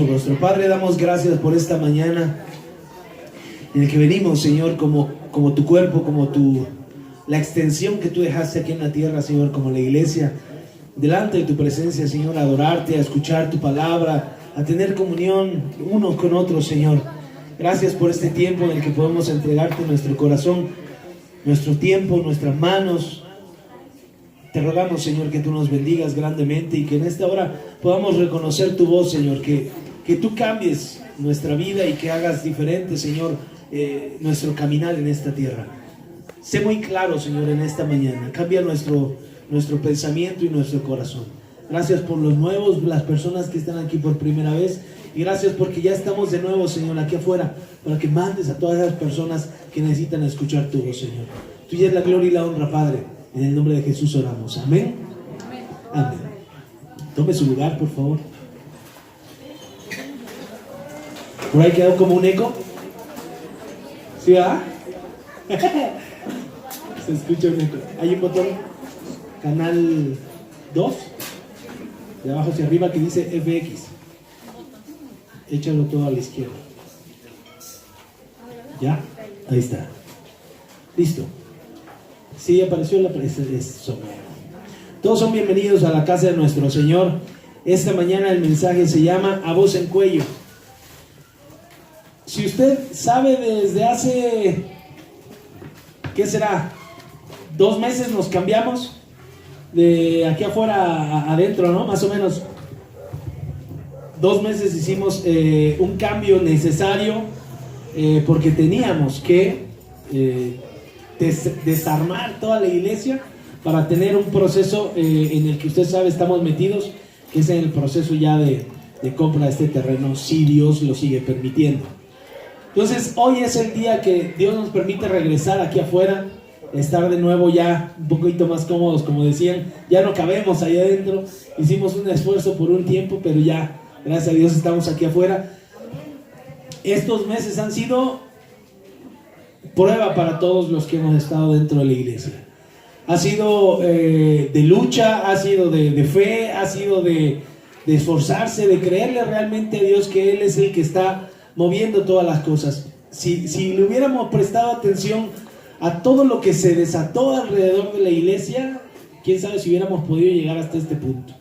Nuestro Padre, damos gracias por esta mañana en el que venimos, Señor, como tu cuerpo, la extensión que tú dejaste aquí en la tierra, Señor, como la iglesia, delante de tu presencia, Señor, a adorarte, a escuchar tu palabra, a tener comunión uno con otro, Señor. Gracias por este tiempo en el que podemos entregarte nuestro corazón, nuestro tiempo, nuestras manos. Te rogamos, Señor, que tú nos bendigas grandemente y que en esta hora podamos reconocer tu voz, Señor, que tú cambies nuestra vida y que hagas diferente, Señor, nuestro caminar en esta tierra. Sé muy claro, Señor, en esta mañana. Cambia nuestro pensamiento y nuestro corazón. Gracias por los nuevos, las personas que están aquí por primera vez. Y gracias porque ya estamos de nuevo, Señor, aquí afuera, para que mandes a todas las personas que necesitan escuchar tu voz, Señor. Tuya es la gloria y la honra, Padre. En el nombre de Jesús oramos. Amén. Amén. Tome su lugar, por favor. ¿Por ahí quedó como un eco? ¿Sí, verdad? Se escucha un eco. Hay un botón, canal 2, de abajo hacia arriba, que dice FX. Échalo todo a la izquierda. ¿Ya? Ahí está. Listo. Sí, apareció la presencia. Todos son bienvenidos a la casa de nuestro Señor. Esta mañana el mensaje se llama A Voz en Cuello. Si usted sabe, desde hace, ¿qué será? 2 meses nos cambiamos de aquí afuera adentro, ¿no? Más o menos 2 meses hicimos un cambio necesario porque teníamos que desarmar toda la iglesia para tener un proceso en el que usted sabe estamos metidos, que es en el proceso ya de compra de este terreno, si Dios lo sigue permitiendo. Entonces hoy es el día que Dios nos permite regresar aquí afuera, estar de nuevo ya un poquito más cómodos, como decían, ya no cabemos ahí adentro. Hicimos un esfuerzo por un tiempo, pero ya, gracias a Dios, estamos aquí afuera. Estos meses han sido prueba para todos los que hemos estado dentro de la iglesia. Ha sido de lucha, ha sido de fe, ha sido de esforzarse, de creerle realmente a Dios que Él es el que está moviendo todas las cosas. Si le hubiéramos prestado atención a todo lo que se desató alrededor de la iglesia, quién sabe si hubiéramos podido llegar hasta este punto.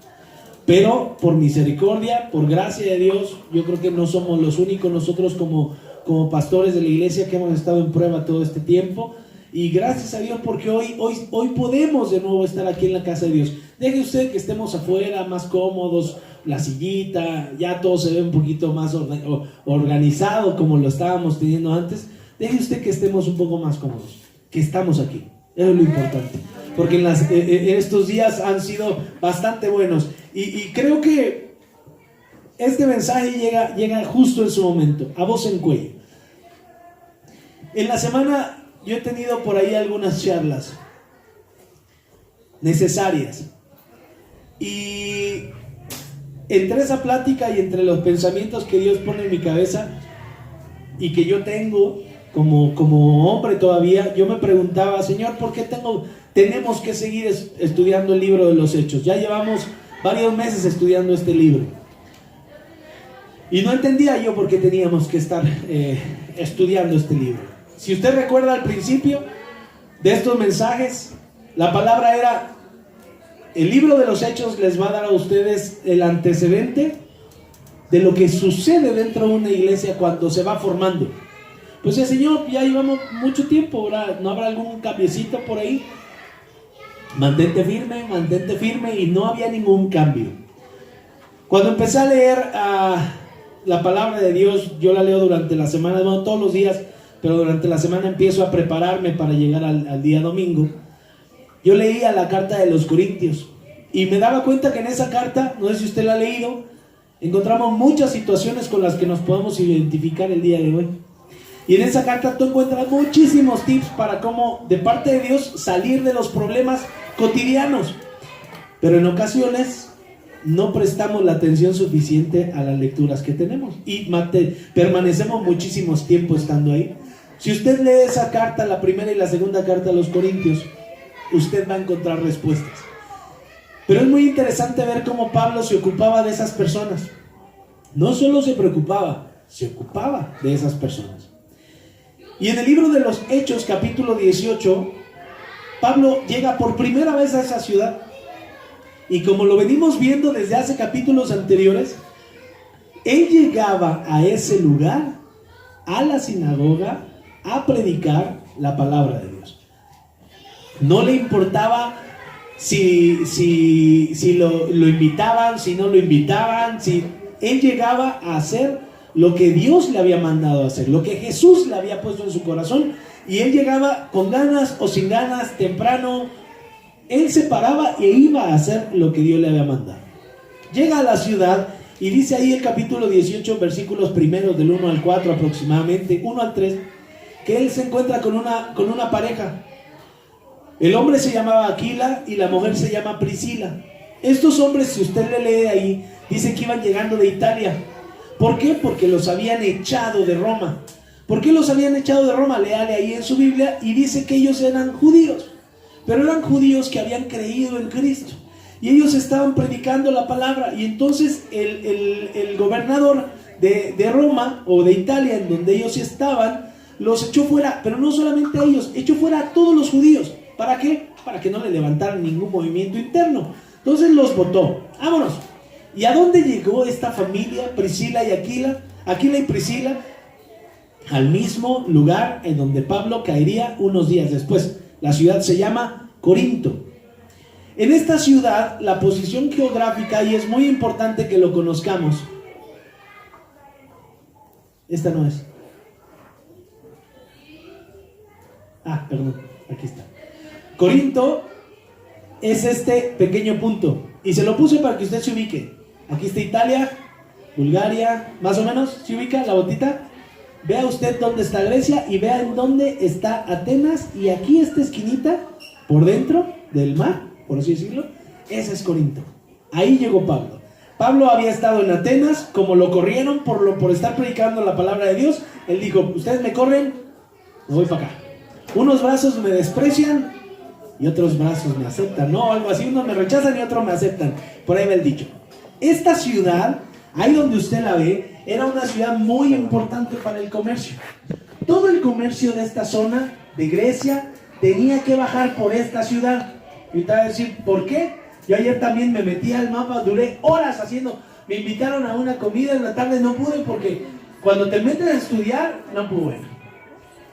Pero por misericordia, por gracia de Dios, yo creo que no somos los únicos nosotros como pastores de la iglesia que hemos estado en prueba todo este tiempo. Y gracias a Dios porque hoy podemos de nuevo estar aquí en la casa de Dios. Deje usted que estemos afuera más cómodos, la sillita, ya todo se ve un poquito más organizado como lo estábamos teniendo antes. Deje usted que estemos un poco más cómodos, que estamos aquí. Eso es lo importante, porque en estos días han sido bastante buenos y creo que este mensaje llega justo en su momento, a voz en cuello. En la semana yo he tenido por ahí algunas charlas necesarias y entre esa plática y entre los pensamientos que Dios pone en mi cabeza y que yo tengo como hombre todavía, yo me preguntaba, Señor, ¿por qué tenemos que seguir estudiando el libro de los Hechos? Ya llevamos varios meses estudiando este libro. Y no entendía yo por qué teníamos que estar estudiando este libro. Si usted recuerda al principio de estos mensajes, la palabra era, el libro de los Hechos les va a dar a ustedes el antecedente de lo que sucede dentro de una iglesia cuando se va formando. Pues el Señor, ya llevamos mucho tiempo, ¿verdad? ¿No habrá algún cambiecito por ahí? Mantente firme, y no había ningún cambio. Cuando empecé a leer la palabra de Dios, yo la leo durante la semana, no todos los días, pero durante la semana empiezo a prepararme para llegar al día domingo. Yo leía la carta de los Corintios y me daba cuenta que en esa carta, no sé si usted la ha leído, encontramos muchas situaciones con las que nos podemos identificar el día de hoy. Y en esa carta tú encuentras muchísimos tips para cómo, de parte de Dios, salir de los problemas cotidianos. Pero en ocasiones no prestamos la atención suficiente a las lecturas que tenemos y permanecemos muchísimos tiempo estando ahí. Si usted lee esa carta, la primera y la segunda carta a los Corintios, usted va a encontrar respuestas. Pero es muy interesante ver cómo Pablo se ocupaba de esas personas. no solo se preocupaba, se ocupaba de esas personas. Y en el libro de los Hechos, capítulo 18, Pablo llega por primera vez a esa ciudad. Y como lo venimos viendo desde hace capítulos anteriores, él llegaba a ese lugar, a la sinagoga, a predicar la palabra de Dios. No le importaba si lo invitaban, si no lo invitaban, si él llegaba a hacer lo que Dios le había mandado a hacer, lo que Jesús le había puesto en su corazón, y él llegaba con ganas o sin ganas, temprano, él se paraba e iba a hacer lo que Dios le había mandado. Llega a la ciudad y dice ahí el capítulo 18, versículos primeros del 1 al 4 aproximadamente, 1 al 3, que él se encuentra con una pareja. El hombre se llamaba Aquila y la mujer se llama Priscila. Estos hombres, si usted le lee ahí, dice que iban llegando de Italia. ¿Por qué? Porque los habían echado de Roma. ¿Por qué los habían echado de Roma? Léale ahí en su Biblia y dice que ellos eran judíos. Pero eran judíos que habían creído en Cristo. Y ellos estaban predicando la palabra. Y entonces el gobernador de Roma o de Italia, en donde ellos estaban, los echó fuera. Pero no solamente a ellos, echó fuera a todos los judíos. ¿Para qué? Para que no le levantaran ningún movimiento interno. Entonces los votó. Vámonos. ¿Y a dónde llegó esta familia, Priscila y Aquila? Aquila y Priscila, al mismo lugar en donde Pablo caería unos días después. La ciudad se llama Corinto. En esta ciudad, la posición geográfica, y es muy importante que lo conozcamos. Esta no es. Perdón, aquí está. Corinto es este pequeño punto. Y se lo puse para que usted se ubique. Aquí está Italia, Bulgaria, más o menos, ¿se ubica la botita? Vea usted dónde está Grecia y vea en dónde está Atenas. Y aquí esta esquinita, por dentro del mar, por así decirlo, ese es Corinto. Ahí llegó Pablo. Pablo había estado en Atenas, como lo corrieron por estar predicando la palabra de Dios. Él dijo, ustedes me corren, me voy para acá. Unos brazos me desprecian y otros brazos me aceptan. No, algo así, unos me rechazan y otros me aceptan. Por ahí va el dicho. Esta ciudad, ahí donde usted la ve, era una ciudad muy importante para el comercio. Todo el comercio de esta zona, de Grecia, tenía que bajar por esta ciudad. Y usted va a decir, ¿por qué? Yo ayer también me metí al mapa, duré horas haciendo. Me invitaron a una comida en la tarde, no pude porque cuando te metes a estudiar, no pude.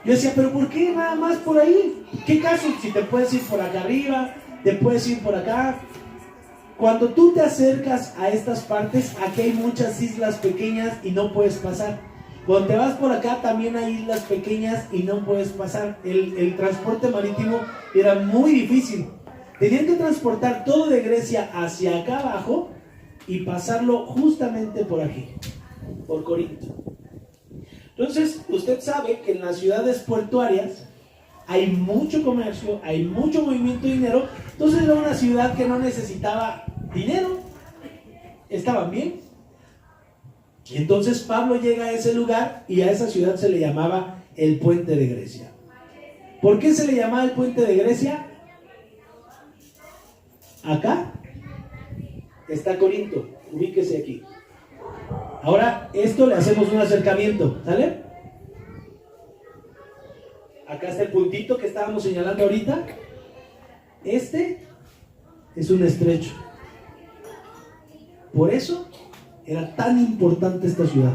Yo decía, ¿pero por qué nada más por ahí? ¿Qué caso? Si te puedes ir por acá arriba, te puedes ir por acá. Cuando tú te acercas a estas partes, aquí hay muchas islas pequeñas y no puedes pasar. Cuando te vas por acá también hay islas pequeñas y no puedes pasar. El transporte marítimo era muy difícil. Tenían que transportar todo de Grecia hacia acá abajo y pasarlo justamente por aquí, por Corinto. Entonces, usted sabe que en las ciudades portuarias hay mucho comercio, hay mucho movimiento de dinero. Entonces era una ciudad que no necesitaba dinero, estaban bien. Y entonces Pablo llega a ese lugar y a esa ciudad se le llamaba el Puente de Grecia. ¿Por qué se le llamaba el Puente de Grecia? Acá está Corinto, ubíquese aquí. Ahora esto le hacemos un acercamiento, ¿sale? Acá está el puntito que estábamos señalando ahorita. Este es un estrecho. Por eso era tan importante esta ciudad,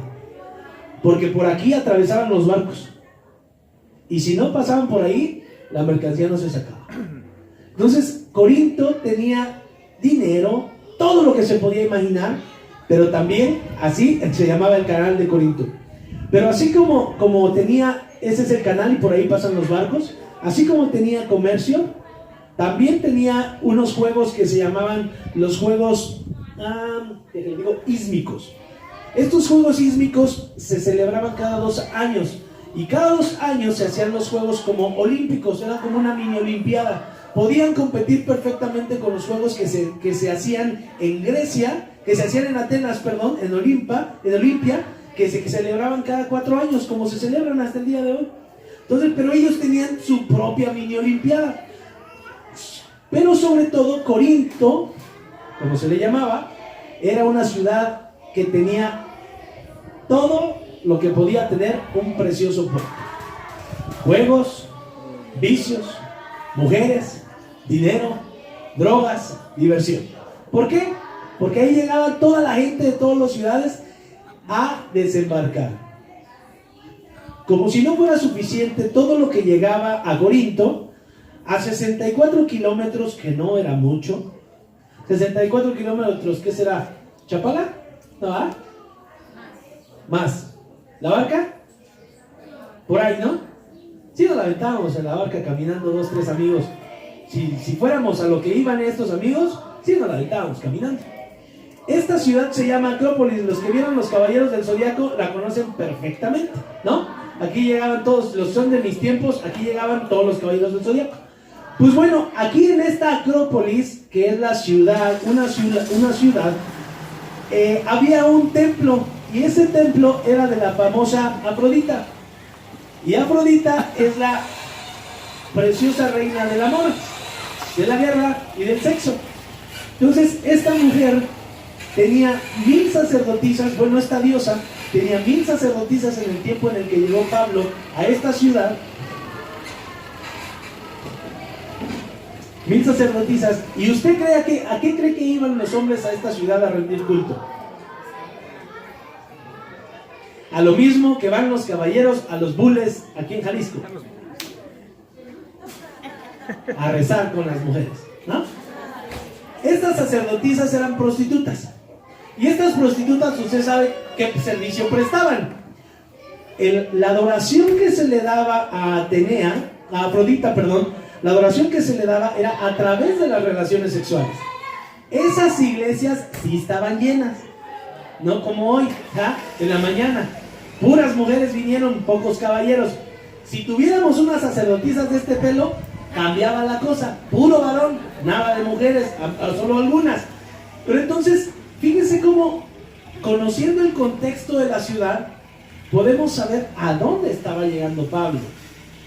porque por aquí atravesaban los barcos y si no pasaban por ahí, la mercancía no se sacaba. Entonces Corinto tenía dinero, todo lo que se podía imaginar, pero también así se llamaba el canal de Corinto. Pero así como tenía, ese es el canal y por ahí pasan los barcos, así como tenía comercio, también tenía unos juegos que se llamaban los juegos ísmicos. Estos juegos ísmicos se celebraban cada 2 años y cada 2 años se hacían los juegos como olímpicos, era como una mini olimpiada. Podían competir perfectamente con los juegos que se hacían en Grecia, que se hacían en Atenas, perdón, en Olimpia, que se celebraban cada 4 años, como se celebran hasta el día de hoy. Entonces, pero ellos tenían su propia mini olimpiada. Pero sobre todo Corinto, como se le llamaba, era una ciudad que tenía todo lo que podía tener un precioso pueblo. Juegos, vicios, mujeres, dinero, drogas, diversión. ¿Por qué? Porque ahí llegaba toda la gente de todas las ciudades a desembarcar. Como si no fuera suficiente todo lo que llegaba a Corinto, a 64 kilómetros, que no era mucho. 64 kilómetros, ¿qué será? ¿Chapala? ¿No va? Más. ¿La barca? Por ahí, ¿no? Si nos la aventábamos en la barca caminando 2, 3 amigos. Si fuéramos a lo que iban estos amigos, sí nos la aventábamos caminando. Esta ciudad se llama Acrópolis. Los que vieron Los Caballeros del Zodiaco la conocen perfectamente, ¿no? Aquí llegaban todos, los son de mis tiempos, aquí llegaban todos los Caballeros del Zodiaco. Pues bueno, aquí en esta Acrópolis, que es la ciudad, una ciudad, había un templo, y ese templo era de la famosa Afrodita. Y Afrodita es la preciosa reina del amor, de la guerra y del sexo. Entonces, esta mujer tenía 1000 sacerdotisas, bueno, esta diosa tenía 1000 sacerdotisas en el tiempo en el que llegó Pablo a esta ciudad. 1000 sacerdotisas. ¿Y usted cree a qué cree que iban los hombres a esta ciudad a rendir culto? A lo mismo que van los caballeros a los bules aquí en Jalisco. A rezar con las mujeres, ¿no? Estas sacerdotisas eran prostitutas. Y estas prostitutas, usted sabe qué servicio prestaban. La adoración que se le daba a Afrodita, la adoración que se le daba era a través de las relaciones sexuales. Esas iglesias sí estaban llenas, no como hoy, ¿ja? En la mañana puras mujeres vinieron, pocos caballeros. Si tuviéramos unas sacerdotisas de este pelo, cambiaba la cosa, puro varón, nada de mujeres, solo algunas. Pero entonces, fíjense cómo, conociendo el contexto de la ciudad, podemos saber a dónde estaba llegando Pablo.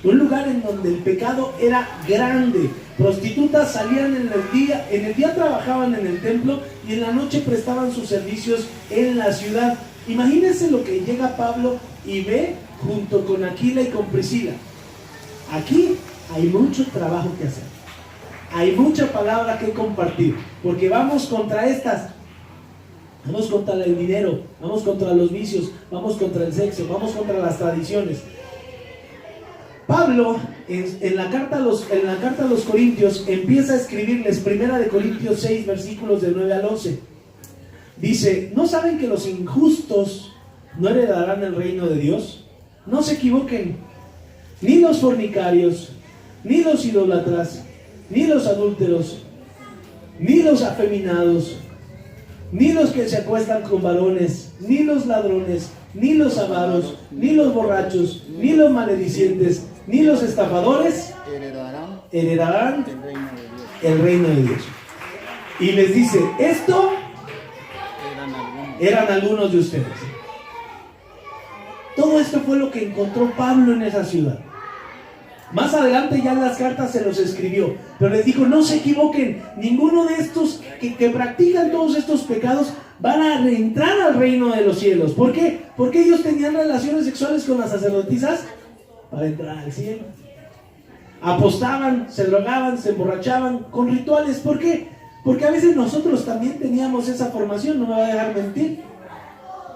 Un lugar en donde el pecado era grande. Prostitutas salían en el día trabajaban en el templo y en la noche prestaban sus servicios en la ciudad. Imagínense lo que llega Pablo y ve junto con Aquila y con Priscila. Aquí hay mucho trabajo que hacer. Hay mucha palabra que compartir, porque vamos contra estas. Vamos contra el dinero, vamos contra los vicios, vamos contra el sexo, vamos contra las tradiciones. Pablo, en la carta a los Corintios, empieza a escribirles 1 Corintios 6, versículos de 9 al 11. Dice, ¿no saben que los injustos no heredarán el reino de Dios? No se equivoquen, ni los fornicarios, ni los idólatras, ni los adúlteros, ni los afeminados, ni los que se acuestan con varones, ni los ladrones, ni los avaros, ni los borrachos, ni los maledicientes, ni los estafadores heredarán el reino de Dios. Y les dice, esto eran algunos de ustedes. Todo esto fue lo que encontró Pablo en esa ciudad. Más adelante ya en las cartas se los escribió, pero les dijo, no se equivoquen, ninguno de estos que practican todos estos pecados van a reentrar al reino de los cielos. ¿Por qué? Porque ellos tenían relaciones sexuales con las sacerdotisas para entrar al cielo. Apostaban, se drogaban, se emborrachaban con rituales. ¿Por qué? Porque a veces nosotros también teníamos esa formación, no me va a dejar mentir.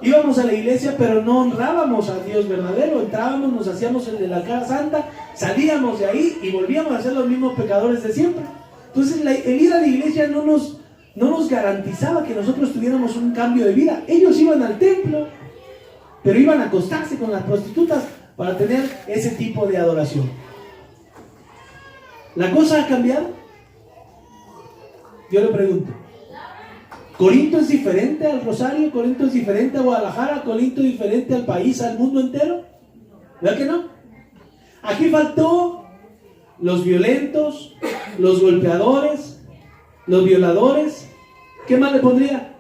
Íbamos a la iglesia, pero no honrábamos a Dios verdadero. Entrábamos, nos hacíamos el de la cara santa, salíamos de ahí y volvíamos a ser los mismos pecadores de siempre. Entonces el ir a la iglesia no nos garantizaba que nosotros tuviéramos un cambio de vida. Ellos iban al templo, pero iban a acostarse con las prostitutas para tener ese tipo de adoración. ¿La cosa ha cambiado? Yo le pregunto, ¿Corinto es diferente al Rosario? ¿Corinto es diferente a Guadalajara? ¿Corinto es diferente al país, al mundo entero? ¿Verdad que no? Aquí faltó los violentos, los golpeadores, los violadores. ¿Qué más le pondría?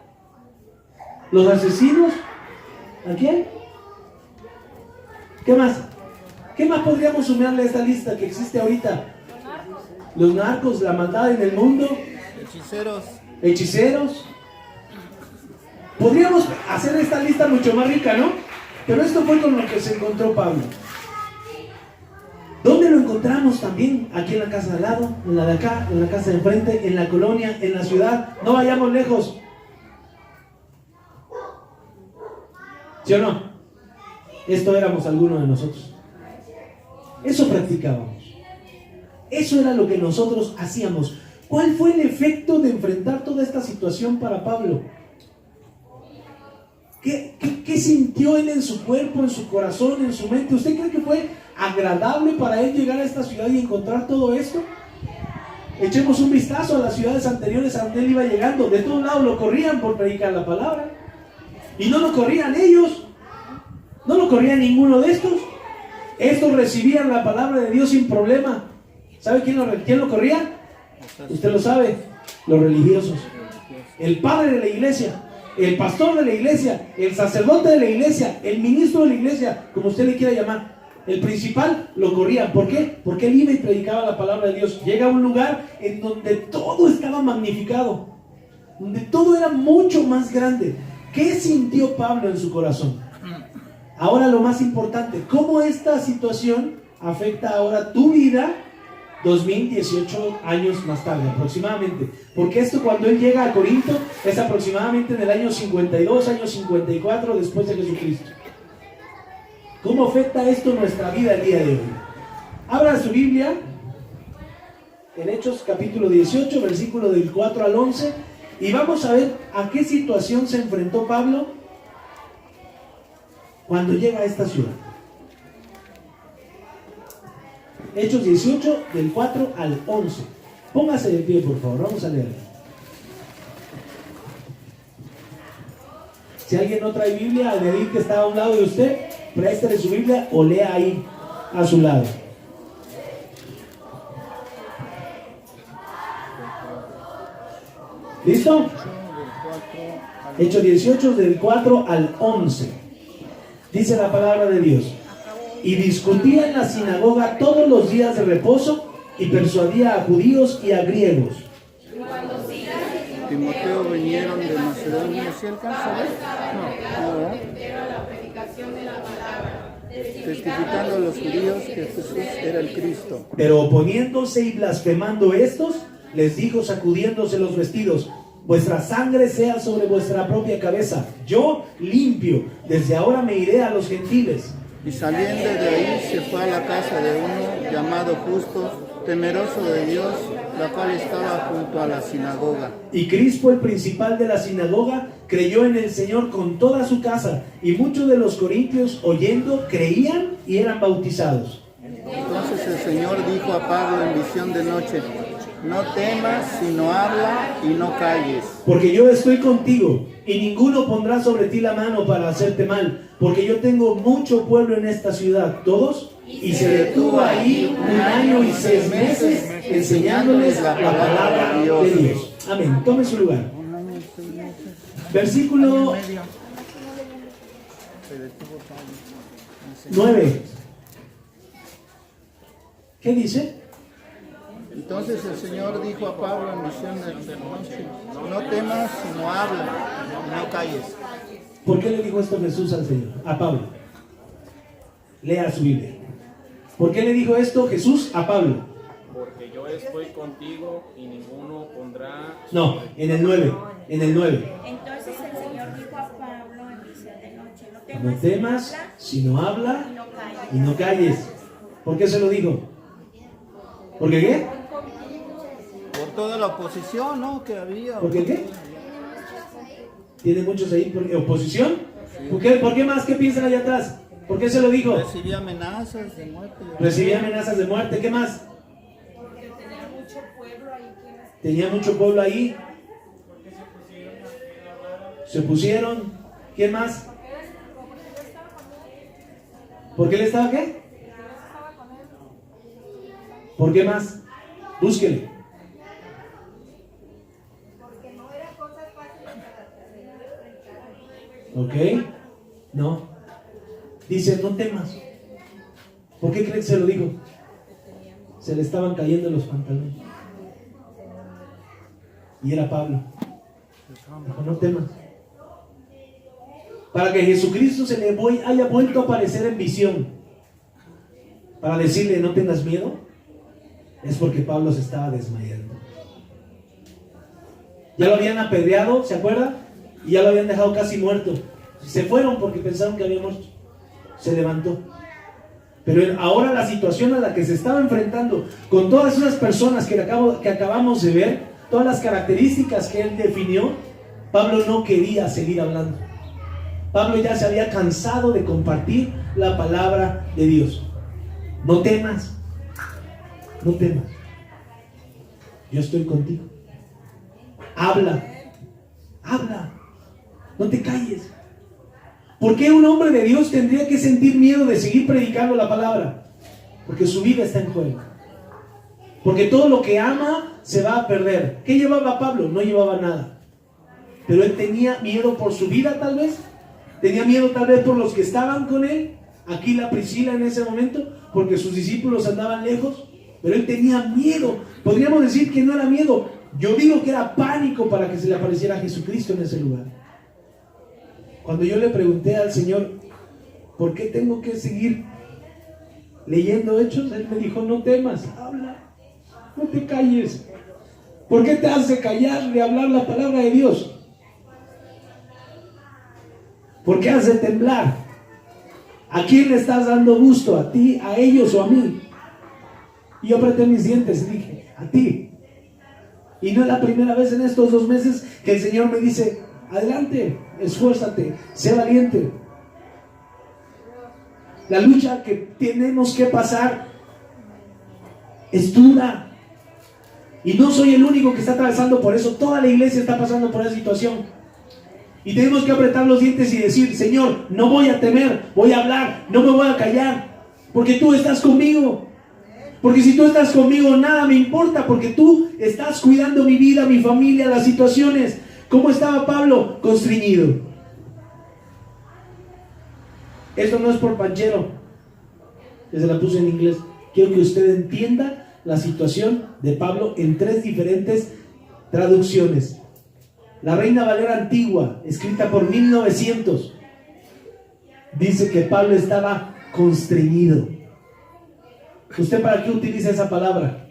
¿Los asesinos? ¿A quién? ¿Qué más? ¿Qué más podríamos sumarle a esta lista que existe ahorita? Los narcos, la maldad en el mundo. Hechiceros. Podríamos hacer esta lista mucho más rica, ¿no? Pero esto fue con lo que se encontró Pablo. ¿Dónde lo encontramos también? Aquí en la casa de al lado, en la de acá, en la casa de enfrente, en la colonia, en la ciudad. No vayamos lejos. ¿Sí o no? Esto éramos algunos de nosotros. Eso practicábamos. Eso era lo que nosotros hacíamos. ¿Cuál fue el efecto de enfrentar toda esta situación para Pablo? ¿Qué sintió él en su cuerpo, en su corazón, en su mente? ¿Usted cree que fue agradable para él llegar a esta ciudad y encontrar todo esto? Echemos un vistazo a las ciudades anteriores a donde él iba llegando. De todos lados lo corrían por predicar la palabra. Y no lo corrían ellos. No lo corría ninguno de estos. Estos recibían la palabra de Dios sin problema. ¿Sabe quién lo corría? Usted lo sabe, los religiosos. El padre de la iglesia, el pastor de la iglesia, el sacerdote de la iglesia, el ministro de la iglesia, como usted le quiera llamar. El principal lo corría. ¿Por qué? Porque él iba y predicaba la palabra de Dios. Llega a un lugar en donde todo estaba magnificado, donde todo era mucho más grande. ¿Qué sintió Pablo en su corazón? Ahora lo más importante, ¿cómo esta situación afecta ahora tu vida 2018 años más tarde aproximadamente? Porque esto, cuando él llega a Corinto, es aproximadamente en el año 52, año 54 después de Jesucristo. ¿Cómo afecta esto nuestra vida el día de hoy? Abra su Biblia en Hechos capítulo 18, versículo del 4 al 11, y vamos a ver a qué situación se enfrentó Pablo cuando llega a esta ciudad. Hechos 18, del 4 al 11. Póngase de pie, por favor, vamos a leer. Si alguien no trae Biblia, al Edith que está a un lado de usted, préstele su Biblia o lea ahí a su lado. ¿Listo? Hechos 18, del 4 al 11. Dice la palabra de Dios: y discutía en la sinagoga todos los días de reposo y persuadía a judíos y a griegos. Timoteo vinieron de Macedonia. ¿Sí alcanza a ver? No. Testificando a los judíos que Jesús era el Cristo. Pero oponiéndose y blasfemando estos, les dijo sacudiéndose los vestidos: vuestra sangre sea sobre vuestra propia cabeza. Yo limpio, desde ahora me iré a los gentiles. Y saliendo de ahí se fue a la casa de uno llamado Justo, temeroso de Dios, la cual estaba junto a la sinagoga. Y Crispo, el principal de la sinagoga, creyó en el Señor con toda su casa, y muchos de los corintios, oyendo, creían y eran bautizados. Entonces el Señor dijo a Pablo en visión de noche: no temas, sino habla y no calles. Porque yo estoy contigo, y ninguno pondrá sobre ti la mano para hacerte mal, porque yo tengo mucho pueblo en esta ciudad. ¿Todos? Y se detuvo ahí 1 año y 6 meses, enseñándoles la palabra de Dios. Amén. Tome su lugar. Versículo 9. ¿Qué dice? Entonces el Señor dijo a Pablo en visión de noche: no temas, sino habla y no calles. ¿Por qué le dijo esto Jesús al Señor? A Pablo. Lea su Biblia. ¿Por qué le dijo esto Jesús a Pablo? Porque yo estoy contigo y ninguno pondrá... No, en el 9. En el 9. Entonces el Señor dijo a Pablo en visión de noche: No temas, sino habla y no calles. ¿Por qué se lo dijo? ¿Por qué qué? Por toda la oposición, ¿no?, que había. ¿Por qué qué? ¿Tiene muchos ahí? ¿Oposición? Sí. ¿Por qué más? ¿Qué piensan allá atrás? ¿Por qué se lo dijo? Recibía amenazas de muerte. Recibía amenazas de muerte. ¿Qué más? Porque tenía mucho pueblo ahí. Tenía mucho pueblo ahí. Se pusieron. ¿Quién más? ¿Por qué él estaba qué? ¿Por qué más? Búsquele. ¿Ok? No. Dice: no temas. ¿Por qué creen que se lo dijo? Se le estaban cayendo los pantalones. Y era Pablo. Dijo: no temas. para que Jesucristo se le haya vuelto a aparecer en visión, para decirle no tengas miedo, es porque Pablo se estaba desmayando. Ya lo habían apedreado, ¿se acuerda? Y ya lo habían dejado casi muerto. Se fueron porque pensaron que había muerto. Se levantó. Pero ahora la situación a la que se estaba enfrentando, con todas esas personas que acabamos de ver, todas las características que él definió, Pablo no quería seguir hablando. Pablo ya se había cansado de compartir la palabra de Dios. No temas, no temas. Yo estoy contigo. Habla, habla, no te calles. ¿Por qué un hombre de Dios tendría que sentir miedo de seguir predicando la palabra? Porque su vida está en juego. Porque todo lo que ama se va a perder. ¿Qué llevaba Pablo? No llevaba nada. Pero él tenía miedo por su vida, tal vez. Tenía miedo tal vez por los que estaban con él. Aquila, Priscila en ese momento, porque sus discípulos andaban lejos. Pero él tenía miedo. Podríamos decir que no era miedo. Yo digo que era pánico para que se le apareciera Jesucristo en ese lugar. Cuando yo le pregunté al Señor, ¿por qué tengo que seguir leyendo Hechos? Él me dijo, no temas, habla, no te calles. ¿Por qué te hace callar de hablar la palabra de Dios? ¿Por qué hace temblar? ¿A quién le estás dando gusto? ¿A ti, a ellos o a mí? Y yo apreté mis dientes y dije, a ti. Y no es la primera vez en estos 2 meses que el Señor me dice, adelante, esfuérzate, sé valiente. La lucha que tenemos que pasar es dura. Y no soy el único que está atravesando por eso. Toda la iglesia está pasando por esa situación. Y tenemos que apretar los dientes y decir, Señor, no voy a temer, voy a hablar, no me voy a callar, porque tú estás conmigo. Porque si tú estás conmigo, nada me importa, porque tú estás cuidando mi vida, mi familia, las situaciones. ¿Cómo estaba Pablo? Constreñido. Esto no es por panchero, que se la puse en inglés. Quiero que usted entienda la situación de Pablo en 3 diferentes traducciones. La Reina Valera Antigua, escrita por 1900, dice que Pablo estaba constreñido. ¿Usted para qué utiliza esa palabra?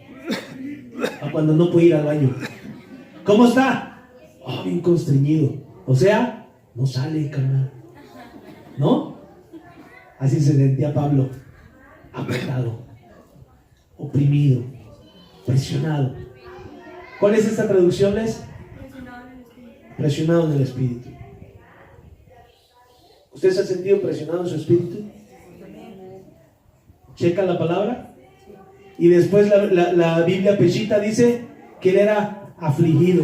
A cuando no puede ir al baño. ¿Cómo está? Oh, bien constreñido. O sea, no sale, carnal. ¿No? Así se sentía Pablo. Apretado, oprimido, presionado. ¿Cuál es esta traducción, Les? Presionado en el espíritu. ¿Usted se ha sentido presionado en su espíritu? ¿Checa la palabra? Y después la Biblia Peshita dice que él era afligido.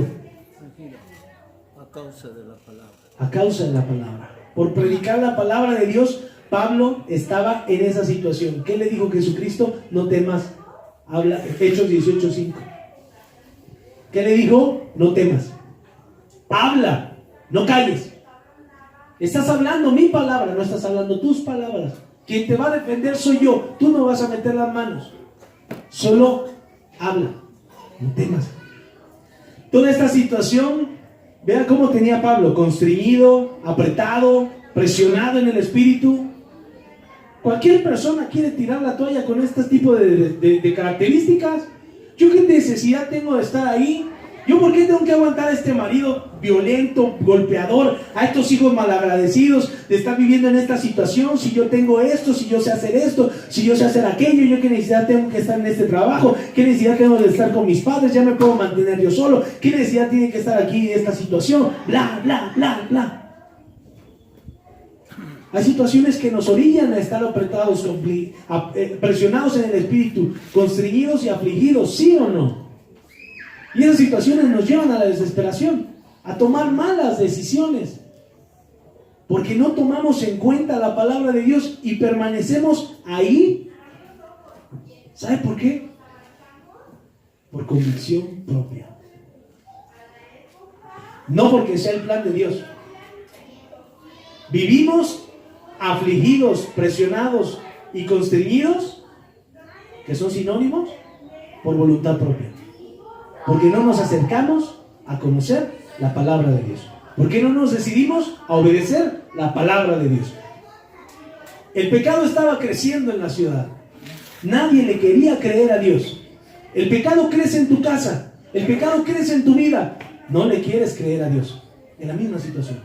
A causa de la palabra. A causa de la palabra. Por predicar la palabra de Dios, Pablo estaba en esa situación. ¿Qué le dijo Jesucristo? No temas. Habla, Hechos 18:5. ¿Qué le dijo? No temas. Habla, no calles. Estás hablando mi palabra, no estás hablando tus palabras. Quien te va a defender soy yo. Tú no vas a meter las manos. Solo habla, no temas. Toda esta situación, vea cómo tenía Pablo, constreñido, apretado, presionado en el espíritu. Cualquier persona quiere tirar la toalla con este tipo de características. ¿Yo qué necesidad tengo de estar ahí? ¿Yo por qué tengo que aguantar a este marido violento, golpeador, a estos hijos malagradecidos de estar viviendo en esta situación? Si yo tengo esto, si yo sé hacer esto, si yo sé hacer aquello, ¿yo qué necesidad tengo que estar en este trabajo? ¿Qué necesidad tengo de estar con mis padres? Ya me puedo mantener yo solo. ¿Qué necesidad tiene que estar aquí en esta situación? Bla, bla, bla, bla. Hay situaciones que nos orillan a estar apretados, presionados en el espíritu, constreñidos y afligidos, ¿sí o no? Y esas situaciones nos llevan a la desesperación, a tomar malas decisiones, porque no tomamos en cuenta la palabra de Dios y permanecemos ahí. ¿Sabe por qué? Por convicción propia. No porque sea el plan de Dios. Vivimos afligidos, presionados y constreñidos, que son sinónimos, por voluntad propia. Porque no nos acercamos a conocer la palabra de Dios. Porque no nos decidimos a obedecer la palabra de Dios. El pecado estaba creciendo en la ciudad. Nadie le quería creer a Dios. El pecado crece en tu casa. El pecado crece en tu vida. No le quieres creer a Dios. En la misma situación.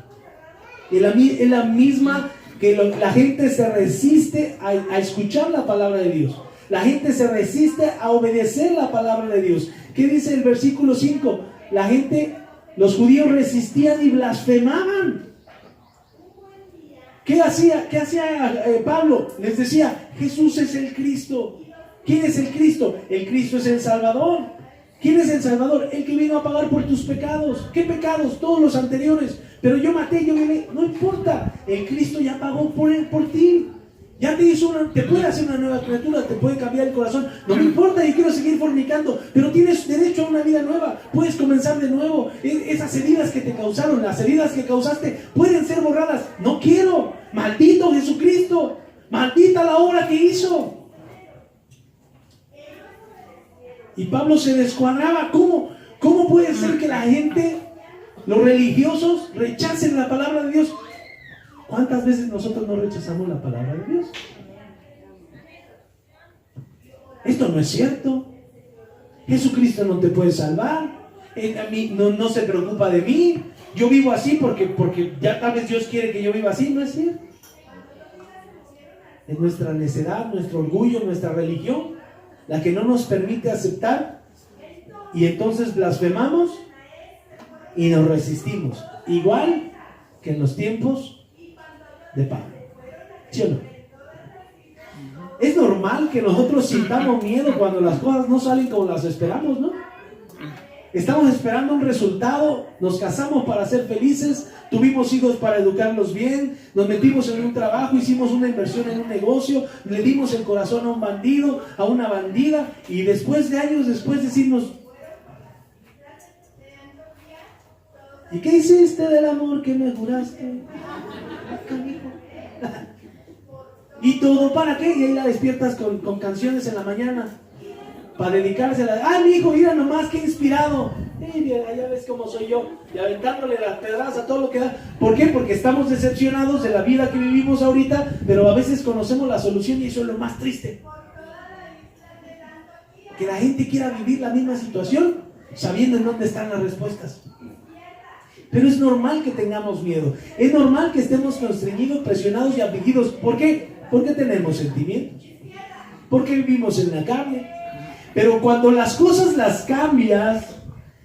En la misma que la gente se resiste a escuchar la palabra de Dios. La gente se resiste a obedecer la palabra de Dios. ¿Qué dice el versículo 5? Los judíos resistían y blasfemaban. ¿Qué hacía Pablo? Les decía, Jesús es el Cristo. ¿Quién es el Cristo? El Cristo es el Salvador. ¿Quién es el Salvador? El que vino a pagar por tus pecados. ¿Qué pecados? Todos los anteriores. Pero yo maté, yo vine. No importa. El Cristo ya pagó por ti. Ya te puede hacer una nueva criatura, te puede cambiar el corazón. No me importa, yo quiero seguir fornicando, pero tienes derecho a una vida nueva. Puedes comenzar de nuevo. Esas heridas que te causaron, las heridas que causaste, pueden ser borradas. No quiero. Maldito Jesucristo. Maldita la obra que hizo. Y Pablo se descuadraba. ¿Cómo puede ser que la gente, los religiosos, rechacen la palabra de Dios? ¿Cuántas veces nosotros no rechazamos la palabra de Dios? Esto no es cierto. Jesucristo no te puede salvar. A mí no se preocupa de mí. Yo vivo así porque ya tal vez Dios quiere que yo viva así. No es cierto. Es nuestra necedad, nuestro orgullo, nuestra religión la que no nos permite aceptar, y entonces blasfemamos y nos resistimos, igual que en los tiempos de Pablo. ¿Sí o no? Es normal que nosotros sintamos miedo cuando las cosas no salen como las esperamos, ¿no? Estamos esperando un resultado, nos casamos para ser felices, tuvimos hijos para educarlos bien, nos metimos en un trabajo, hicimos una inversión en un negocio, le dimos el corazón a un bandido, a una bandida, y después de años decirnos, ¿y qué hiciste del amor que me juraste? ¿Y todo para qué? Y ahí la despiertas con canciones en la mañana para dedicársela. Mi hijo, mira nomás, qué inspirado. Ya ves cómo soy yo, y aventándole las pedradas a todo lo que da. ¿Por qué? Porque estamos decepcionados de la vida que vivimos ahorita, pero a veces conocemos la solución, y eso es lo más triste. Que la gente quiera vivir la misma situación sabiendo en dónde están las respuestas. Pero es normal que tengamos miedo, es normal que estemos constreñidos, presionados y afligidos. ¿Por qué? Porque tenemos sentimientos, porque vivimos en la carne. Pero cuando las cosas las cambias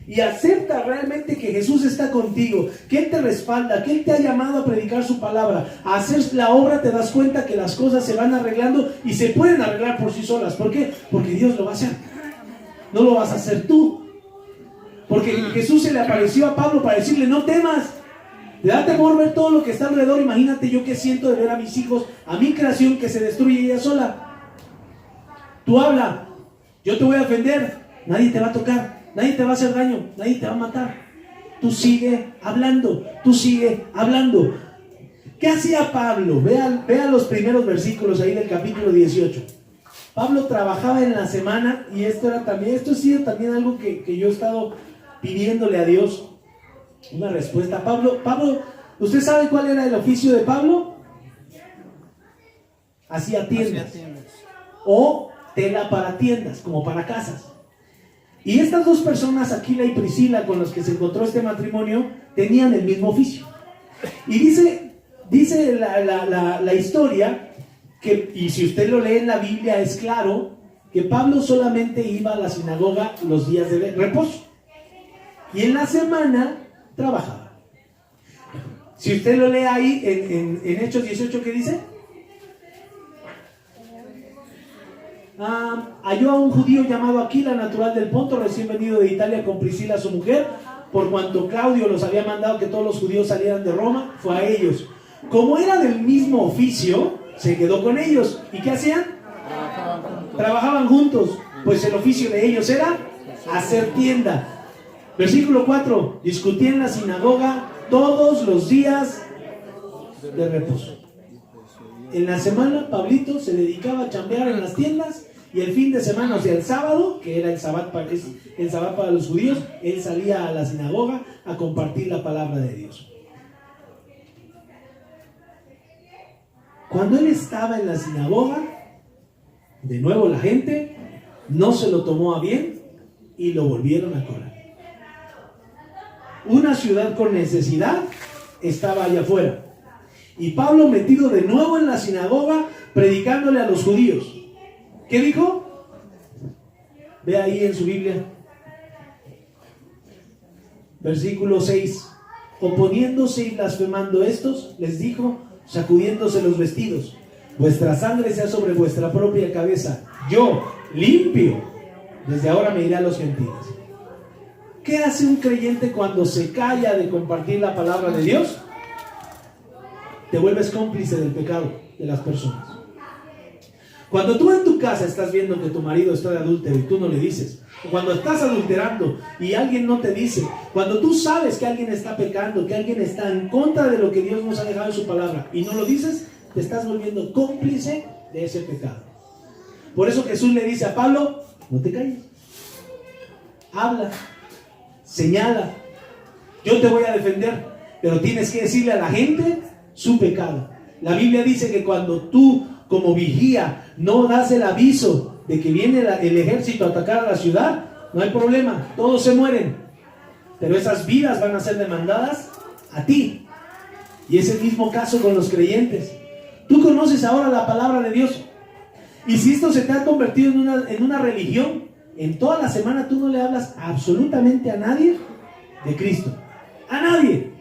y aceptas realmente que Jesús está contigo, que Él te respalda, que Él te ha llamado a predicar su palabra, a hacer la obra, te das cuenta que las cosas se van arreglando y se pueden arreglar por sí solas. ¿Por qué? Porque Dios lo va a hacer. No lo vas a hacer tú. Porque Jesús se le apareció a Pablo para decirle, no temas. Te da temor ver todo lo que está alrededor. Imagínate yo qué siento de ver a mis hijos, a mi creación que se destruye ella sola. Tú habla. Yo te voy a defender, nadie te va a tocar, nadie te va a hacer daño, nadie te va a matar. Tú sigue hablando, tú sigue hablando. ¿Qué hacía Pablo? Vean los primeros versículos ahí del capítulo 18. Pablo trabajaba en la semana, y esto ha sido también algo que yo he estado pidiéndole a Dios, una respuesta. Pablo, ¿usted sabe cuál era el oficio de Pablo? Hacía tiendas. O tela para tiendas, como para casas. Y estas dos personas, Aquila y Priscila, con los que se encontró este matrimonio, tenían el mismo oficio. Y dice la historia, y si usted lo lee en la Biblia es claro, que Pablo solamente iba a la sinagoga los días de reposo, y en la semana trabajaba. Si usted lo lee ahí en Hechos 18, ¿qué dice? Halló a un judío llamado Aquila, natural del Ponto, recién venido de Italia, con Priscila su mujer, por cuanto Claudio los había mandado que todos los judíos salieran de Roma, fue a ellos. Como era del mismo oficio, se quedó con ellos. ¿Y qué hacían? Trabajaban juntos, pues el oficio de ellos era hacer tienda. Versículo 4, discutía en la sinagoga todos los días de reposo. En la semana, Pablito se dedicaba a chambear en las tiendas, y el fin de semana, o sea, el sábado, que era el sabbat para los judíos, él salía a la sinagoga a compartir la palabra de Dios. Cuando él estaba en la sinagoga, de nuevo la gente no se lo tomó a bien y lo volvieron a correr. Una ciudad con necesidad estaba allá afuera. Y Pablo metido de nuevo en la sinagoga, predicándole a los judíos. ¿Qué dijo? Ve ahí en su Biblia. Versículo 6. Oponiéndose y blasfemando estos, les dijo, sacudiéndose los vestidos: vuestra sangre sea sobre vuestra propia cabeza. Yo, limpio, desde ahora me iré a los gentiles. ¿Qué hace un creyente cuando se calla de compartir la palabra de Dios? Te vuelves cómplice del pecado de las personas. Cuando tú en tu casa estás viendo que tu marido está de adúltero y tú no le dices, o cuando estás adulterando y alguien no te dice, cuando tú sabes que alguien está pecando, que alguien está en contra de lo que Dios nos ha dejado en su palabra y no lo dices, te estás volviendo cómplice de ese pecado. Por eso Jesús le dice a Pablo: no te calles, habla, señala, yo te voy a defender, pero tienes que decirle a la gente su pecado. La Biblia dice que cuando tú como vigía no das el aviso de que viene el ejército a atacar a la ciudad, no hay problema, todos se mueren, pero esas vidas van a ser demandadas a ti. Y es el mismo caso con los creyentes. Tú conoces ahora la palabra de Dios, y si esto se te ha convertido en una religión, en toda la semana tú no le hablas absolutamente a nadie de Cristo, a nadie,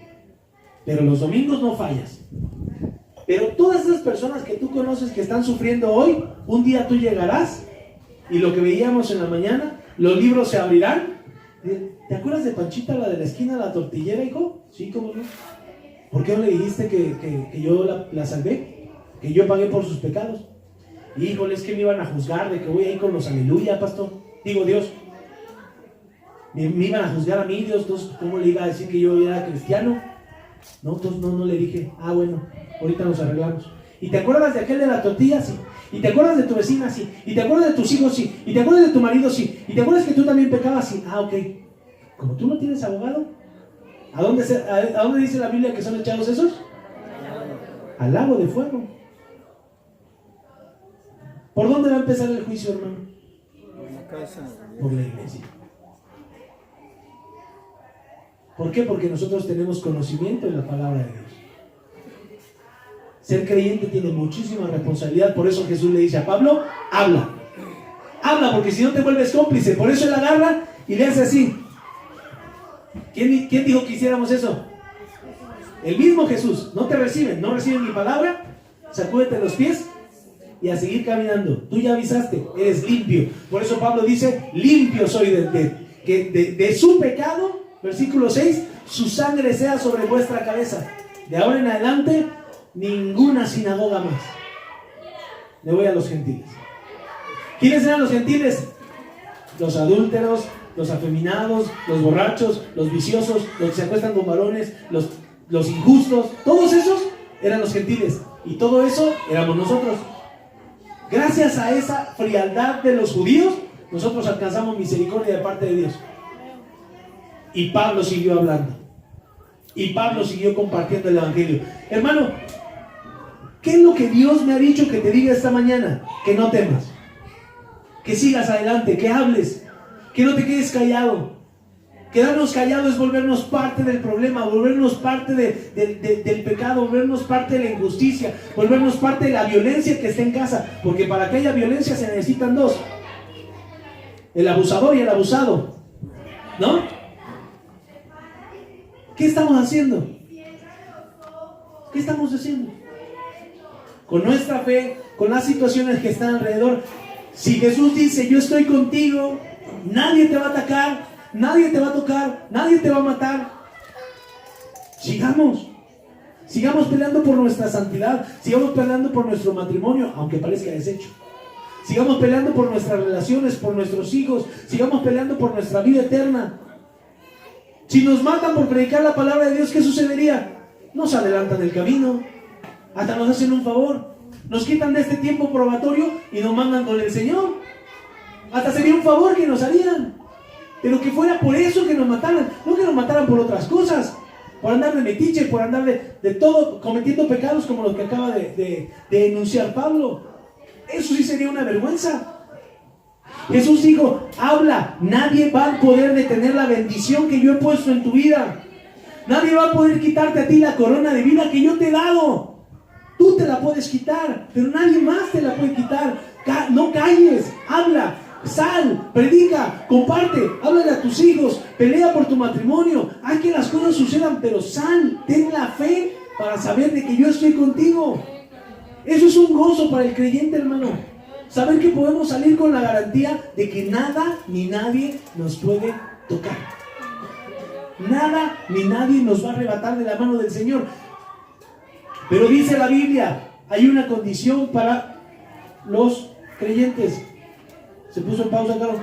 pero los domingos no fallas. Pero todas esas personas que tú conoces que están sufriendo hoy, un día tú llegarás y lo que veíamos en la mañana, los libros se abrirán. ¿Te acuerdas de Panchita, la de la esquina, la tortillera, hijo? Sí, ¿cómo no? ¿Por qué no le dijiste que yo la salvé? Que yo pagué por sus pecados. Híjole, es que me iban a juzgar de que voy ahí con los aleluya, pastor. Digo, Dios. Me iban a juzgar a mí, Dios. Entonces, ¿cómo le iba a decir que yo era cristiano? No, entonces no le dije. Ah, bueno, ahorita nos arreglamos. ¿Y te acuerdas de aquel de la tortilla? Sí. ¿Y te acuerdas de tu vecina? Sí. ¿Y te acuerdas de tus hijos? Sí. ¿Y te acuerdas de tu marido? Sí. ¿Y te acuerdas que tú también pecabas? Sí. Ah, ok. Como tú no tienes abogado, ¿a dónde dice la Biblia que son echados esos? Al lago de fuego. ¿Por dónde va a empezar el juicio, hermano? Por la iglesia. ¿Por qué? Porque nosotros tenemos conocimiento de la palabra de Dios. Ser creyente tiene muchísima responsabilidad. Por eso Jesús le dice a Pablo: habla. Habla, porque si no te vuelves cómplice. Por eso él agarra y le hace así. ¿Quién dijo que hiciéramos eso? El mismo Jesús. No reciben mi palabra. Sacúdete los pies y a seguir caminando. Tú ya avisaste, eres limpio. Por eso Pablo dice: limpio soy de su pecado. Versículo 6: su sangre sea sobre vuestra cabeza. De ahora en adelante, ninguna sinagoga más. Le voy a los gentiles. ¿Quiénes eran los gentiles? Los adúlteros, los afeminados, los borrachos, los viciosos, los que se acuestan con varones, los injustos. Todos esos eran los gentiles. Y todo eso éramos nosotros. Gracias a esa frialdad de los judíos, nosotros alcanzamos misericordia de parte de Dios. Y Pablo siguió hablando. Y Pablo siguió compartiendo el evangelio. Hermano, ¿qué es lo que Dios me ha dicho que te diga esta mañana? Que no temas, que sigas adelante, que hables, que no te quedes callado. Quedarnos callados es volvernos parte del problema, volvernos parte del pecado, volvernos parte de la injusticia, volvernos parte de la violencia que está en casa. Porque para que haya violencia se necesitan dos: el abusador y el abusado, ¿no? ¿Qué estamos haciendo? ¿Qué estamos haciendo? Con nuestra fe, con las situaciones que están alrededor. Si Jesús dice: yo estoy contigo, nadie te va a atacar, nadie te va a tocar, nadie te va a matar. Sigamos peleando por nuestra santidad, sigamos peleando por nuestro matrimonio, aunque parezca deshecho. Sigamos peleando por nuestras relaciones, por nuestros hijos, sigamos peleando por nuestra vida eterna. Si nos matan por predicar la palabra de Dios, ¿qué sucedería? Nos adelantan el camino, hasta nos hacen un favor, nos quitan de este tiempo probatorio y nos mandan con el Señor. Hasta sería un favor que nos harían. Pero que fuera por eso que nos mataran, no que nos mataran por otras cosas. por andar de metiche, por andar de todo, cometiendo pecados como los que acaba de enunciar Pablo. Eso sí sería una vergüenza. Jesús dijo, habla, nadie va a poder detener la bendición que yo he puesto en tu vida. Nadie va a poder quitarte a ti la corona de vida que yo te he dado. Tú te la puedes quitar, pero nadie más te la puede quitar. No calles, habla, sal, predica, comparte, háblale a tus hijos, pelea por tu matrimonio, haz que las cosas sucedan, pero sal, ten la fe para saber de que yo estoy contigo. Eso es un gozo para el creyente, hermano. Saber que podemos salir con la garantía de que nada ni nadie nos puede tocar. Nada ni nadie nos va a arrebatar de la mano del Señor. Pero dice la Biblia, hay una condición para los creyentes. Se puso en pausa, Carlos.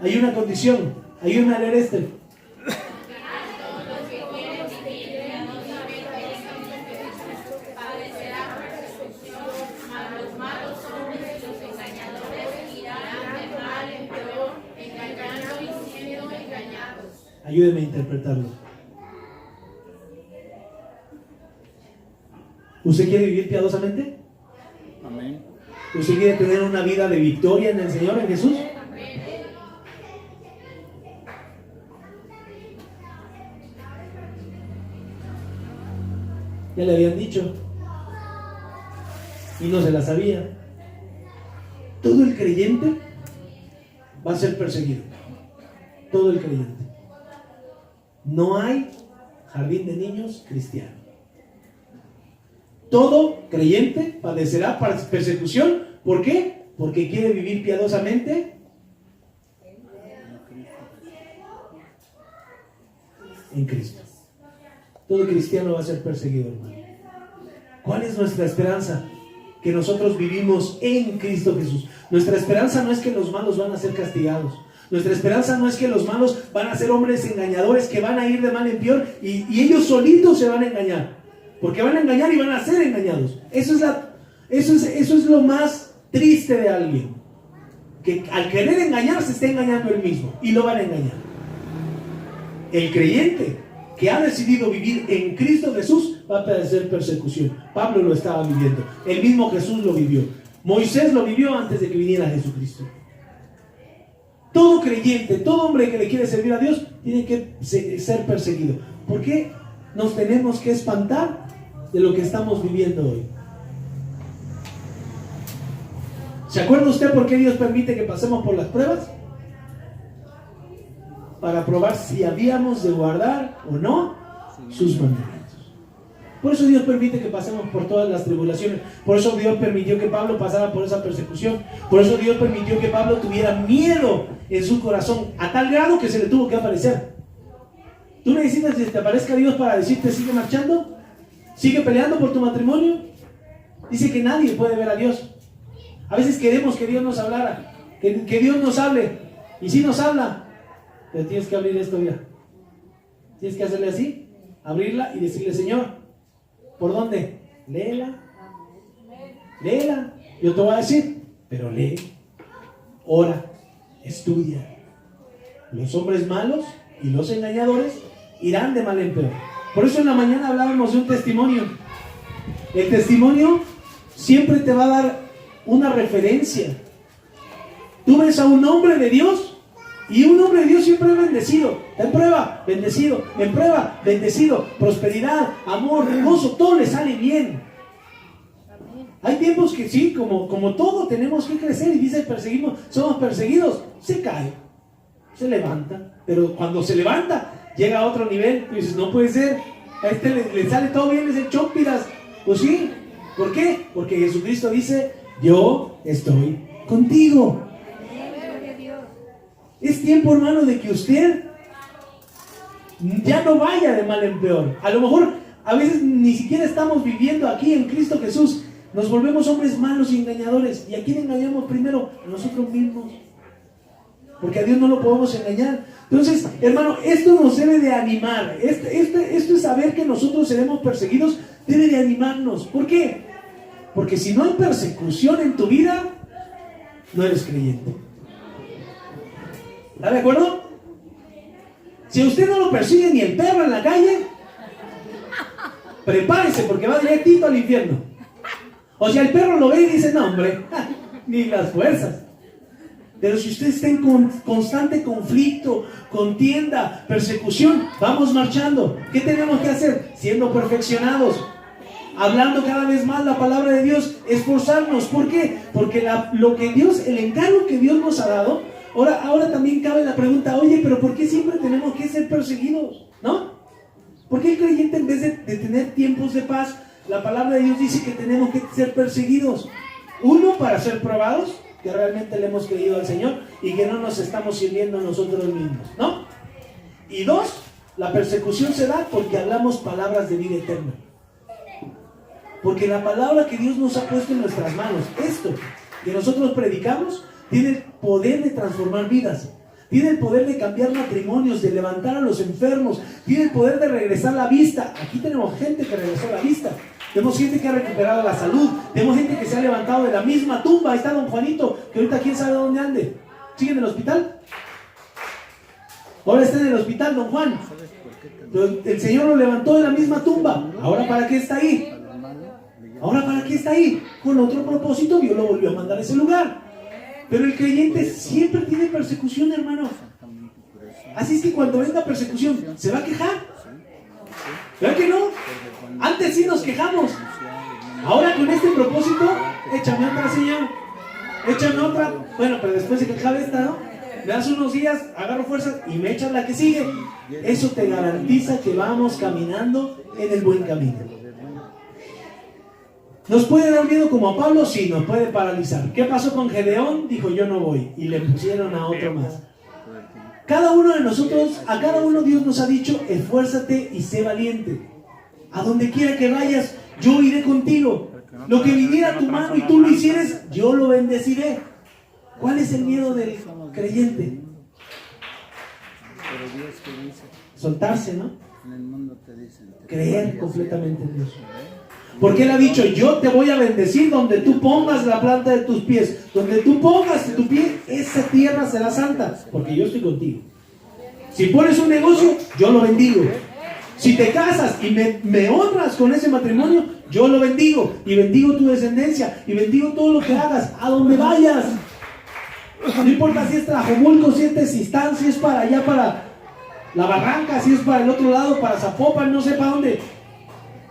Hay una condición. Ayúdame a leer este. Ayúdeme a interpretarlo. ¿Usted quiere vivir piadosamente? Amén. ¿Usted quiere tener una vida de victoria en el Señor, en Jesús? Ya le habían dicho y no se la sabía. Todo el creyente va a ser perseguido. Todo el creyente. No hay jardín de niños cristiano. Todo creyente padecerá persecución. ¿Por qué? Porque quiere vivir piadosamente en Cristo. Todo cristiano va a ser perseguido, hermano. ¿Cuál es nuestra esperanza? Que nosotros vivimos en Cristo Jesús. Nuestra esperanza no es que los malos van a ser castigados. Nuestra esperanza no es que los malos van a ser hombres engañadores que van a ir de mal en peor y ellos solitos se van a engañar. Porque van a engañar y van a ser engañados. Eso es lo más triste de alguien. Que al querer engañar se está engañando él mismo y lo van a engañar. El creyente que ha decidido vivir en Cristo Jesús va a padecer persecución. Pablo lo estaba viviendo. El mismo Jesús lo vivió. Moisés lo vivió antes de que viniera Jesucristo. Todo creyente, todo hombre que le quiere servir a Dios tiene que ser perseguido. ¿Por qué nos tenemos que espantar de lo que estamos viviendo hoy? ¿Se acuerda usted por qué Dios permite que pasemos por las pruebas? Para probar si habíamos de guardar o no sus mandamientos. Por eso Dios permite que pasemos por todas las tribulaciones. Por eso Dios permitió que Pablo pasara por esa persecución. Por eso Dios permitió que Pablo tuviera miedo en su corazón, a tal grado que se le tuvo que aparecer. ¿Tú necesitas que te aparezca Dios para decirte sigue marchando? ¿Sigue peleando por tu matrimonio? Dice que nadie puede ver a Dios. A veces queremos que Dios nos hablara, que Dios nos hable. Y si nos habla, pero tienes que abrir esto ya. Tienes que hacerle así, abrirla y decirle, Señor, ¿por dónde? Léela. Léela. Yo te voy a decir, pero lee, ora, estudia. Los hombres malos y los engañadores irán de mal en peor. Por eso en la mañana hablábamos de un testimonio. El testimonio siempre te va a dar una referencia. Tú ves a un hombre de Dios y un hombre de Dios siempre es bendecido. Está en prueba, bendecido. En prueba, bendecido. Prosperidad, amor, gozo, todo le sale bien. Hay tiempos que sí, como todo, tenemos que crecer. Y dice, somos perseguidos. Se cae, se levanta. Pero cuando se levanta, llega a otro nivel. Y dices, no puede ser. A este le sale todo bien, le echó piras. Pues sí. ¿Por qué? Porque Jesucristo dice, yo estoy contigo. Es tiempo, hermano, de que usted ya no vaya de mal en peor. A lo mejor, a veces ni siquiera estamos viviendo aquí en Cristo Jesús. Nos volvemos hombres malos y engañadores. ¿Y a quién engañamos primero? A nosotros mismos. Porque a Dios no lo podemos engañar. Entonces, hermano, esto nos debe de animar. Esto es saber que nosotros seremos perseguidos. Debe de animarnos. ¿Por qué? Porque si no hay persecución en tu vida, no eres creyente. ¿Está de acuerdo? Si a usted no lo persigue ni el perro en la calle, prepárese porque va directito al infierno. O sea, el perro lo ve y dice, no hombre, ni las fuerzas. Pero si usted está en constante conflicto, contienda, persecución, vamos marchando. ¿Qué tenemos que hacer? Siendo perfeccionados, hablando cada vez más la palabra de Dios, esforzarnos. ¿Por qué? Porque lo que Dios, el encargo que Dios nos ha dado, ahora también cabe la pregunta, oye, pero ¿por qué siempre tenemos que ser perseguidos? ¿No? ¿Por qué el creyente, en vez de tener tiempos de paz, la palabra de Dios dice que tenemos que ser perseguidos? Uno, para ser probados, que realmente le hemos creído al Señor y que no nos estamos sirviendo nosotros mismos, ¿no? Y dos, la persecución se da porque hablamos palabras de vida eterna. Porque la palabra que Dios nos ha puesto en nuestras manos, esto que nosotros predicamos, tiene el poder de transformar vidas, tiene el poder de cambiar matrimonios, de levantar a los enfermos, tiene el poder de regresar la vista. Aquí tenemos gente que regresó la vista. Tenemos gente que ha recuperado la salud. Tenemos gente que se ha levantado de la misma tumba. Ahí está don Juanito, que ahorita quién sabe dónde ande. ¿Sigue en el hospital? Ahora está en el hospital don Juan. Pero el Señor lo levantó de la misma tumba. ¿Ahora para qué está ahí? ¿Ahora para qué está ahí? Con otro propósito, Dios lo volvió a mandar a ese lugar. Pero el creyente siempre tiene persecución, hermano. Así es que cuando venga persecución, ¿se va a quejar? ¿Verdad que no? Antes sí nos quejamos. Ahora con este propósito, échame otra, Señor. Échame otra. Bueno, pero después de quejar esta, ¿no? Me das unos días, agarro fuerzas y me echas la que sigue. Eso te garantiza que vamos caminando en el buen camino. ¿Nos puede dar miedo como a Pablo? Sí, nos puede paralizar. ¿Qué pasó con Gedeón? Dijo, yo no voy. Y le pusieron a otro más. Cada uno de nosotros, a cada uno Dios nos ha dicho, esfuérzate y sé valiente. A donde quiera que vayas, yo iré contigo. Lo que viniera a tu mano y tú lo hicieres, yo lo bendeciré. ¿Cuál es el miedo del creyente? Soltarse, ¿no? Creer completamente en Dios. Porque Él ha dicho, yo te voy a bendecir donde tú pongas la planta de tus pies. Donde tú pongas tu pie, esa tierra será santa. Porque yo estoy contigo. Si pones un negocio, yo lo bendigo. Si te casas y me honras con ese matrimonio, yo lo bendigo. Y bendigo tu descendencia. Y bendigo todo lo que hagas, a donde vayas. No importa si es Tlajomulco, si es Tezistán, si es para allá, para la Barranca, si es para el otro lado, para Zapopan, no sé para dónde.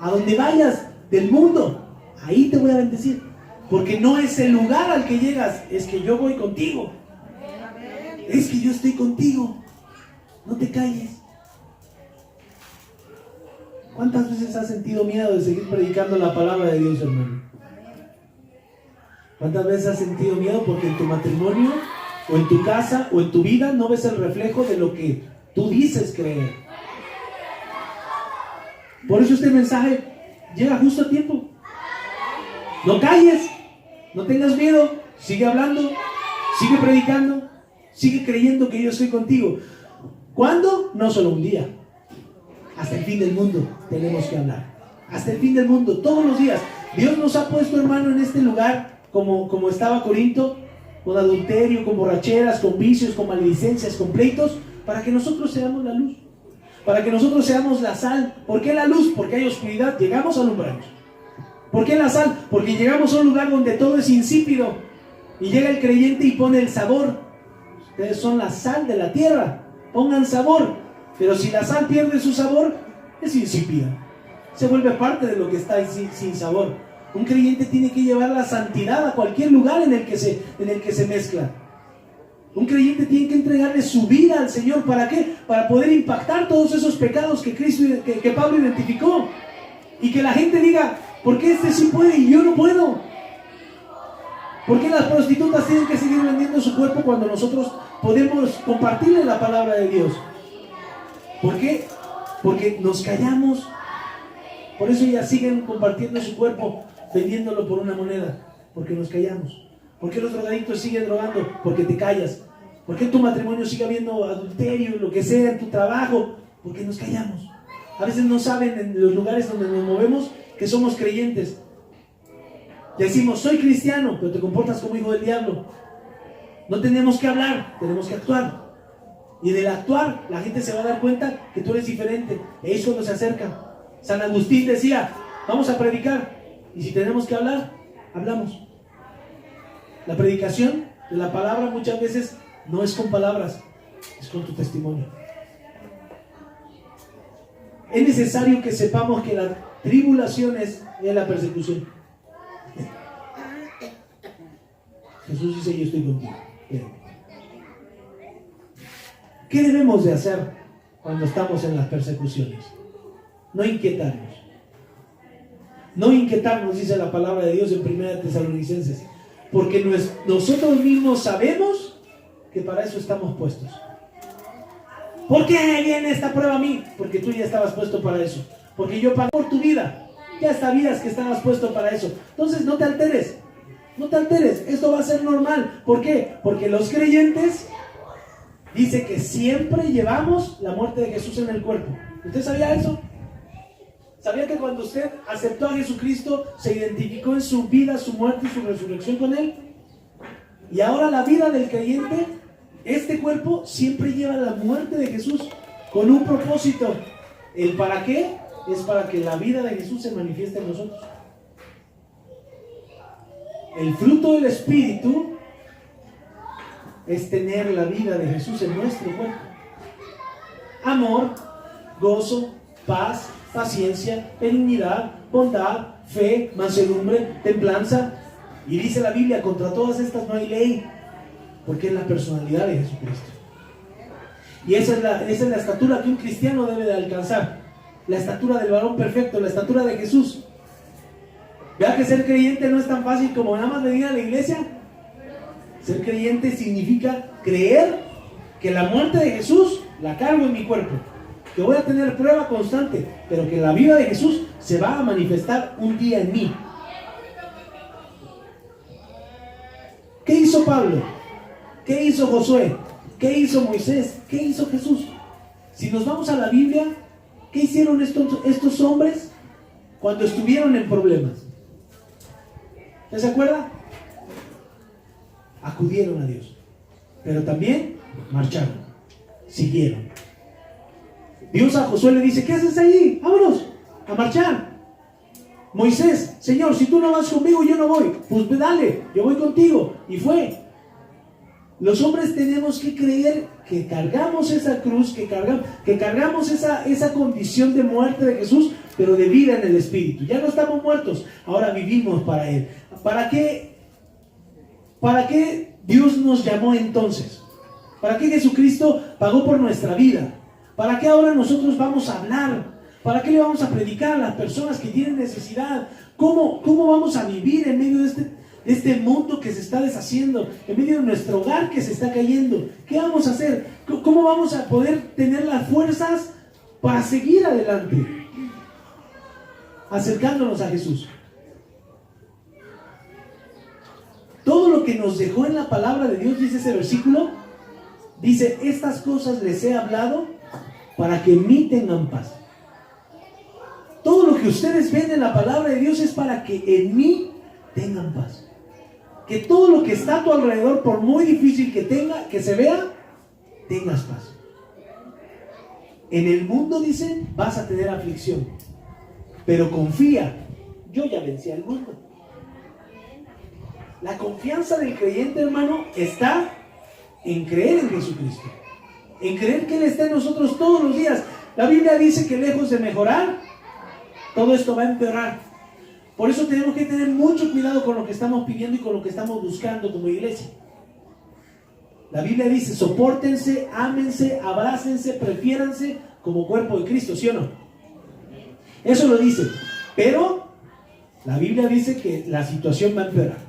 A donde vayas del mundo, ahí te voy a bendecir. Porque no es el lugar al que llegas, es que yo voy contigo. Es que yo estoy contigo. No te calles. ¿Cuántas veces has sentido miedo de seguir predicando la palabra de Dios, hermano? ¿Cuántas veces has sentido miedo porque en tu matrimonio, o en tu casa, o en tu vida no ves el reflejo de lo que tú dices creer? Por eso este mensaje llega justo a tiempo. No calles, no tengas miedo, sigue hablando, sigue predicando, sigue creyendo que yo estoy contigo. ¿Cuándo? No solo un día. Hasta el fin del mundo tenemos que hablar. Hasta el fin del mundo, todos los días. Dios nos ha puesto, hermano, en este lugar, como estaba Corinto, con adulterio, con borracheras, con vicios, con maledicencias, con pleitos, para que nosotros seamos la luz. Para que nosotros seamos la sal. ¿Por qué la luz? Porque hay oscuridad, llegamos a alumbrarnos. ¿Por qué la sal? Porque llegamos a un lugar donde todo es insípido. Y llega el creyente y pone el sabor. Ustedes son la sal de la tierra. Pongan sabor. Pero si la sal pierde su sabor, es insípida. Se vuelve parte de lo que está sin sabor. Un creyente tiene que llevar la santidad a cualquier lugar en el que se mezcla. Un creyente tiene que entregarle su vida al Señor. ¿Para qué? Para poder impactar todos esos pecados que Pablo identificó. Y que la gente diga, ¿por qué este sí puede y yo no puedo? ¿Por qué las prostitutas tienen que seguir vendiendo su cuerpo cuando nosotros podemos compartirle la palabra de Dios? ¿Por qué? Porque nos callamos. Por eso ellas siguen compartiendo su cuerpo, vendiéndolo por una moneda. Porque nos callamos. ¿Por qué los drogadictos siguen drogando? Porque te callas. ¿Por qué en tu matrimonio sigue habiendo adulterio, lo que sea, en tu trabajo? Porque nos callamos. A veces no saben en los lugares donde nos movemos que somos creyentes. Decimos, soy cristiano, pero te comportas como hijo del diablo. No tenemos que hablar, tenemos que actuar. Y del actuar, la gente se va a dar cuenta que tú eres diferente. Es cuando se acercan. San Agustín decía, vamos a predicar. Y si tenemos que hablar, hablamos. La predicación de la palabra muchas veces no es con palabras, es con tu testimonio. Es necesario que sepamos que la tribulación es la persecución. Jesús dice, yo estoy contigo. ¿Qué debemos de hacer cuando estamos en las persecuciones? No inquietarnos. No inquietarnos, dice la palabra de Dios en 1 Tesalonicenses. Porque nosotros mismos sabemos que para eso estamos puestos. ¿Por qué viene esta prueba a mí? Porque tú ya estabas puesto para eso. Porque yo pagué por tu vida. Ya sabías que estabas puesto para eso. Entonces no te alteres. No te alteres. Esto va a ser normal. ¿Por qué? Porque los creyentes dice que siempre llevamos la muerte de Jesús en el cuerpo. ¿Usted sabía eso? ¿Sabía que cuando usted aceptó a Jesucristo, se identificó en su vida, su muerte y su resurrección con Él? Y ahora la vida del creyente, este cuerpo siempre lleva la muerte de Jesús con un propósito. ¿El para qué? Es para que la vida de Jesús se manifieste en nosotros. El fruto del Espíritu es tener la vida de Jesús en nuestro cuerpo. Amor, gozo, paz, paciencia, benignidad, bondad, fe, mansedumbre, templanza. Y dice la Biblia, contra todas estas no hay ley, porque es la personalidad de Jesucristo. Y esa es la estatura que un cristiano debe de alcanzar. La estatura del varón perfecto, la estatura de Jesús. Vea que ser creyente no es tan fácil como nada más venir a la iglesia. Ser creyente significa creer que la muerte de Jesús la cargo en mi cuerpo, que voy a tener prueba constante, pero que la vida de Jesús se va a manifestar un día en mí. ¿Qué hizo Pablo? ¿Qué hizo Josué? ¿Qué hizo Moisés? ¿Qué hizo Jesús? Si nos vamos a la Biblia, ¿qué hicieron estos hombres cuando estuvieron en problemas? ¿Ya se acuerda? Acudieron a Dios, pero también marcharon, siguieron. Dios a Josué le dice, ¿qué haces ahí? Vámonos a marchar. Moisés, Señor, si tú no vas conmigo, yo no voy. Pues dale, yo voy contigo. Y fue. Los hombres tenemos que creer que cargamos esa cruz, que cargamos esa condición de muerte de Jesús, pero de vida en el Espíritu. Ya no estamos muertos, ahora vivimos para Él. ¿Para qué Dios nos llamó entonces? ¿Para qué Jesucristo pagó por nuestra vida? ¿Para qué ahora nosotros vamos a hablar? ¿Para qué le vamos a predicar a las personas que tienen necesidad? ¿Cómo vamos a vivir en medio de este mundo que se está deshaciendo, en medio de nuestro hogar que se está cayendo? ¿Qué vamos a hacer? ¿Cómo vamos a poder tener las fuerzas para seguir adelante? Acercándonos a Jesús. Todo lo que nos dejó en la palabra de Dios, dice ese versículo, dice, estas cosas les he hablado para que en mí tengan paz. Todo lo que ustedes ven en la palabra de Dios es para que en mí tengan paz. Que todo lo que está a tu alrededor, por muy difícil que se vea, tengas paz. En el mundo, dicen, vas a tener aflicción, pero confía, yo ya vencí al mundo. La confianza del creyente, hermano, está en creer en Jesucristo, en creer que Él está en nosotros todos los días. La Biblia dice que lejos de mejorar, todo esto va a empeorar. Por eso tenemos que tener mucho cuidado con lo que estamos pidiendo y con lo que estamos buscando como iglesia. La Biblia dice, sopórtense, ámense, abrácense, prefiéranse como cuerpo de Cristo, ¿sí o no? Eso lo dice. Pero la Biblia dice que la situación va a empeorar.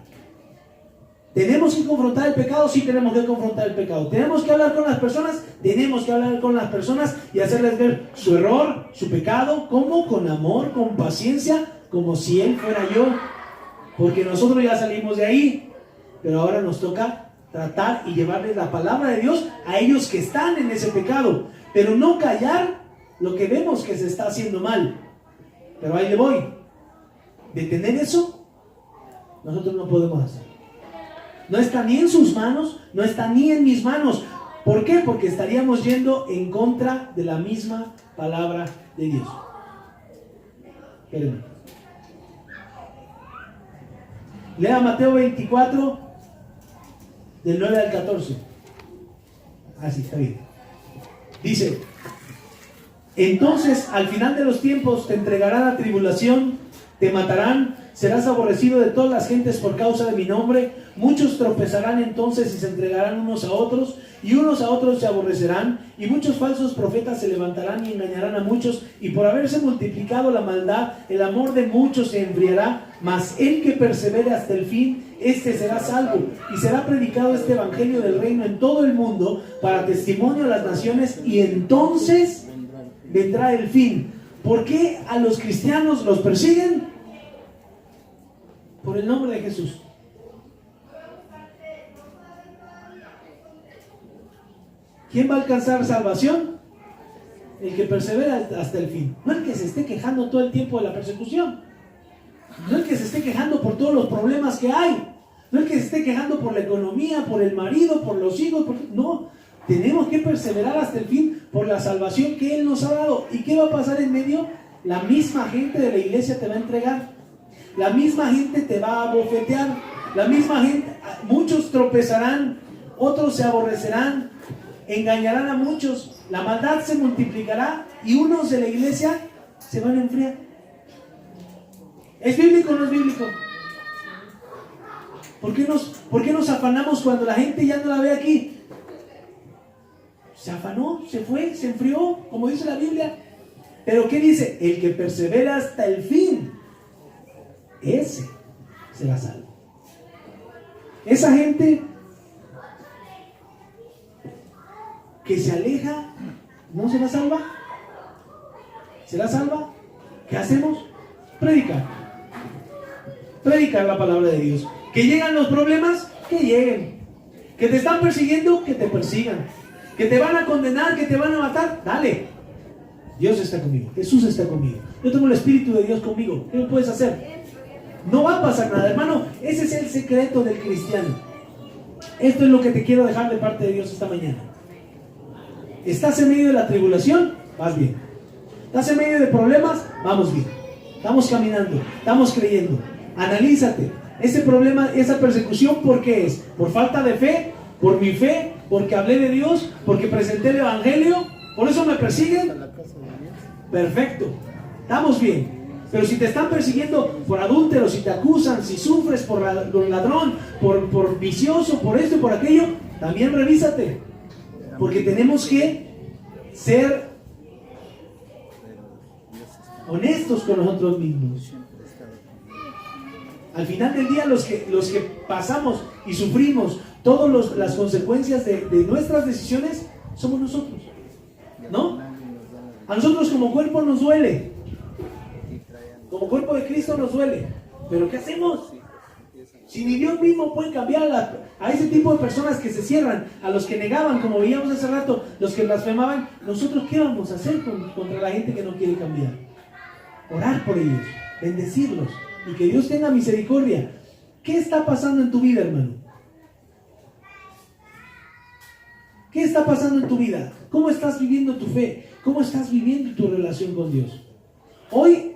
¿Tenemos que confrontar el pecado? Sí, tenemos que confrontar el pecado. ¿Tenemos que hablar con las personas? Tenemos que hablar con las personas y hacerles ver su error, su pecado. ¿Cómo? Con amor, con paciencia, como si Él fuera yo. Porque nosotros ya salimos de ahí. Pero ahora nos toca tratar y llevarles la palabra de Dios a ellos que están en ese pecado. Pero no callar lo que vemos que se está haciendo mal. Pero ahí le voy. Detener eso nosotros no podemos hacer. No está ni en sus manos, no está ni en mis manos. ¿Por qué? Porque estaríamos yendo en contra de la misma palabra de Dios. Espérenme. Lea Mateo 24, del 9 al 14. Así, está bien. Dice: entonces, al final de los tiempos, te entregarán a tribulación, te matarán, serás aborrecido de todas las gentes por causa de mi nombre. Muchos tropezarán entonces y se entregarán unos a otros, y unos a otros se aborrecerán, y muchos falsos profetas se levantarán y engañarán a muchos, y por haberse multiplicado la maldad, el amor de muchos se enfriará, mas el que persevere hasta el fin, este será salvo. Y será predicado este evangelio del reino en todo el mundo para testimonio a las naciones, y entonces vendrá el fin. ¿Por qué a los cristianos los persiguen? Por el nombre de Jesús. ¿Quién va a alcanzar salvación? El que persevera hasta el fin. No el que se esté quejando todo el tiempo de la persecución. No el que se esté quejando por todos los problemas que hay. No el que se esté quejando por la economía, por el marido, por los hijos. No, tenemos que perseverar hasta el fin por la salvación que Él nos ha dado. ¿Y qué va a pasar en medio? La misma gente de la iglesia te va a entregar. La misma gente te va a bofetear. La misma gente, muchos tropezarán, otros se aborrecerán, engañarán a muchos, la maldad se multiplicará y unos de la iglesia se van a enfriar. ¿Es bíblico o no es bíblico? ¿Por qué nos afanamos cuando la gente ya no la ve aquí? Se afanó, se fue, se enfrió, como dice la Biblia. Pero ¿qué dice? El que persevera hasta el fin, ese será salvo. Esa gente que se aleja, ¿no será salva? ¿Será salva? ¿Qué hacemos? Predicar. Predicar la palabra de Dios. Que llegan los problemas, que lleguen. Que te están persiguiendo, que te persigan. Que te van a condenar, que te van a matar, dale. Dios está conmigo, Jesús está conmigo. Yo tengo el Espíritu de Dios conmigo. ¿Qué me puedes hacer? No va a pasar nada, hermano. Ese es el secreto del cristiano. Esto es lo que te quiero dejar de parte de Dios esta mañana. ¿Estás en medio de la tribulación? Vas bien. ¿Estás en medio de problemas? Vamos bien. Estamos caminando, estamos creyendo. Analízate. Ese problema, esa persecución, ¿por qué es? ¿Por falta de fe? ¿Por mi fe? ¿Porque hablé de Dios? ¿Porque presenté el Evangelio? ¿Por eso me persiguen? Perfecto. Estamos bien. Pero si te están persiguiendo por adúltero, si te acusan, si sufres por ladrón, por vicioso, por esto y por aquello, también revísate. Porque tenemos que ser honestos con nosotros mismos. Al final del día, los que pasamos y sufrimos todas las consecuencias de nuestras decisiones, somos nosotros, ¿no? A nosotros como cuerpo nos duele. Como cuerpo de Cristo nos duele. ¿Pero qué hacemos? Si ni Dios mismo puede cambiar a ese tipo de personas que se cierran, a los que negaban, como veíamos hace rato, los que blasfemaban, nosotros ¿qué vamos a hacer contra la gente que no quiere cambiar? Orar por ellos, bendecirlos y que Dios tenga misericordia. ¿Qué está pasando en tu vida, hermano? ¿Qué está pasando en tu vida? ¿Cómo estás viviendo tu fe? ¿Cómo estás viviendo tu relación con Dios? Hoy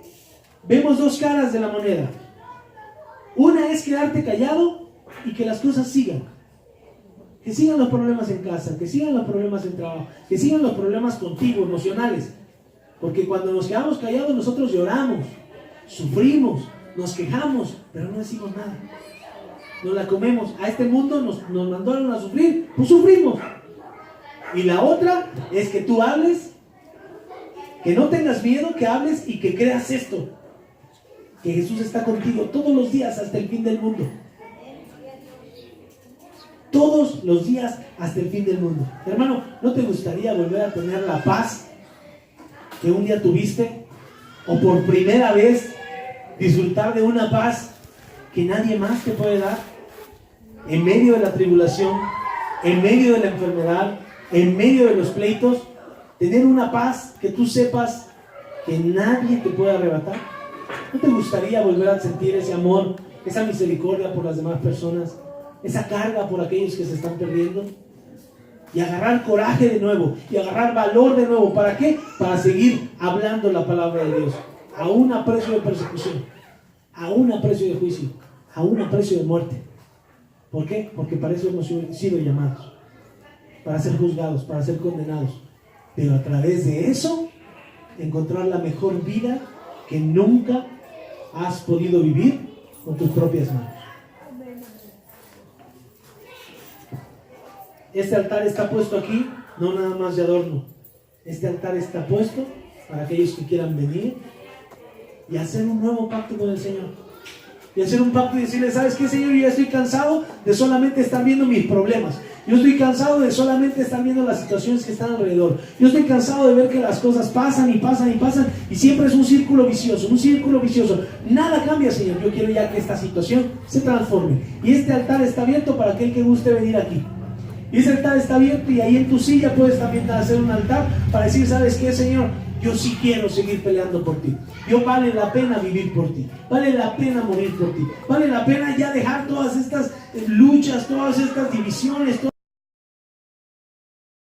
vemos dos caras de la moneda. Una es quedarte callado y que las cosas sigan. Que sigan los problemas en casa, que sigan los problemas en trabajo, que sigan los problemas contigo, emocionales. Porque cuando nos quedamos callados nosotros lloramos, sufrimos, nos quejamos, pero no decimos nada. Nos la comemos. A este mundo nos mandaron a sufrir, pues sufrimos. Y la otra es que tú hables, que no tengas miedo, que hables y que creas esto. Que Jesús está contigo todos los días hasta el fin del mundo. Todos los días hasta el fin del mundo. Hermano, ¿no te gustaría volver a tener la paz que un día tuviste? O por primera vez disfrutar de una paz que nadie más te puede dar. En medio de la tribulación, en medio de la enfermedad, en medio de los pleitos, tener una paz que tú sepas que nadie te puede arrebatar. ¿No te gustaría volver a sentir ese amor esa misericordia por las demás personas, esa carga por aquellos que se están perdiendo, y agarrar coraje de nuevo, y agarrar valor de nuevo. ¿Para qué? Para seguir hablando la palabra de Dios, aún a precio de persecución, aún a precio de juicio, aún a precio de muerte. ¿Por qué? Porque para eso hemos sido llamados, para ser juzgados, para ser condenados, pero a través de eso encontrar la mejor vida que nunca has podido vivir con tus propias manos. Este altar está puesto aquí, no nada más de adorno. Este altar está puesto para aquellos que quieran venir y hacer un nuevo pacto con el Señor. Y hacer un pacto y decirle, ¿sabes qué, Señor? Yo ya estoy cansado de solamente estar viendo mis problemas. Yo estoy cansado de solamente estar viendo las situaciones que están alrededor. Yo estoy cansado de ver que las cosas pasan y pasan y pasan, y siempre es un círculo vicioso, un círculo vicioso. Nada cambia, Señor. Yo quiero ya que esta situación se transforme. Y este altar está abierto para aquel que guste venir aquí. Y ese altar está abierto, y ahí en tu silla puedes también hacer un altar para decir, ¿sabes qué, Señor? Yo sí quiero seguir peleando por ti. Vale la pena vivir por ti. Vale la pena morir por ti. Vale la pena ya dejar todas estas luchas, todas estas divisiones,